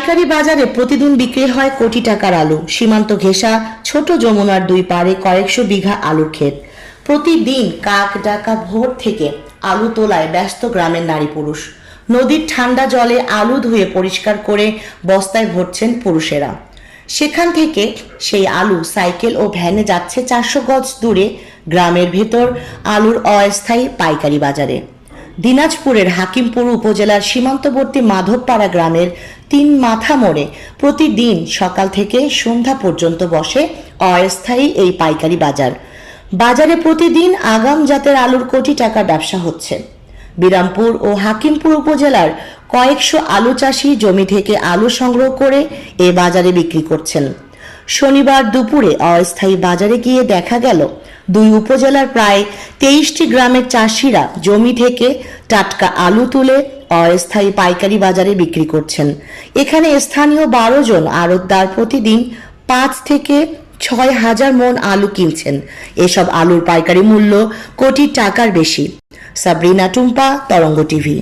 পাইকারি বাজারে প্রতিদিন বিক্রি হয় কোটি টাকার আলু। সীমান্ত ঘেঁষা ছোট যমুনার দুই পারে কয়েকশো বিঘা আলুর ক্ষেত। প্রতিদিন কাক ডাকা ভোর থেকে আলু তোলায় ব্যস্ত গ্রামের নারী পুরুষ। নদীর ঠান্ডা জলে আলু ধুয়ে পরিষ্কার করে বস্তায় ভরছেন পুরুষেরা। সেখান থেকে সেই আলু সাইকেল ও ভ্যানে যাচ্ছে 400 গজ দূরে গ্রামের ভেতর আলুর অস্থায়ী পাইকারি বাজারে। দিনাজপুরের হাকিমপুর উপজেলার সীমান্তবর্তী মাধবপাড়া গ্রামের 3 মাথা মোড়ে প্রতিদিন সকাল থেকে সন্ধ্যা পর্যন্ত বসে অস্থায়ী এই পাইকারি বাজার। বাজারে প্রতিদিন আগাম জাতের আলুর কোটি টাকার ব্যবসা হচ্ছে। বিরামপুর ও হাকিমপুর উপজেলার কয়েকশো আলু চাষি জমি থেকে আলু সংগ্রহ করে এ বাজারে বিক্রি করছেন। শনিবার দুপুরে অস্থায়ী বাজারে গিয়ে দেখা গেল দুই উপজেলার প্রায় 23টি গ্রামের চাষিরা জমি থেকে টাটকা আলু তুলে অস্থায়ী পাইকারি বাজারে বিক্রি করছেন। এখানে স্থানীয় 12 জন আড়তদার প্রতিদিন 5 থেকে 6 হাজার মন আলু কিনছেন। এসব আলুর পাইকারি মূল্য কোটি টাকার বেশি। সাবরিনা টুম্পা, তরঙ্গ টিভি।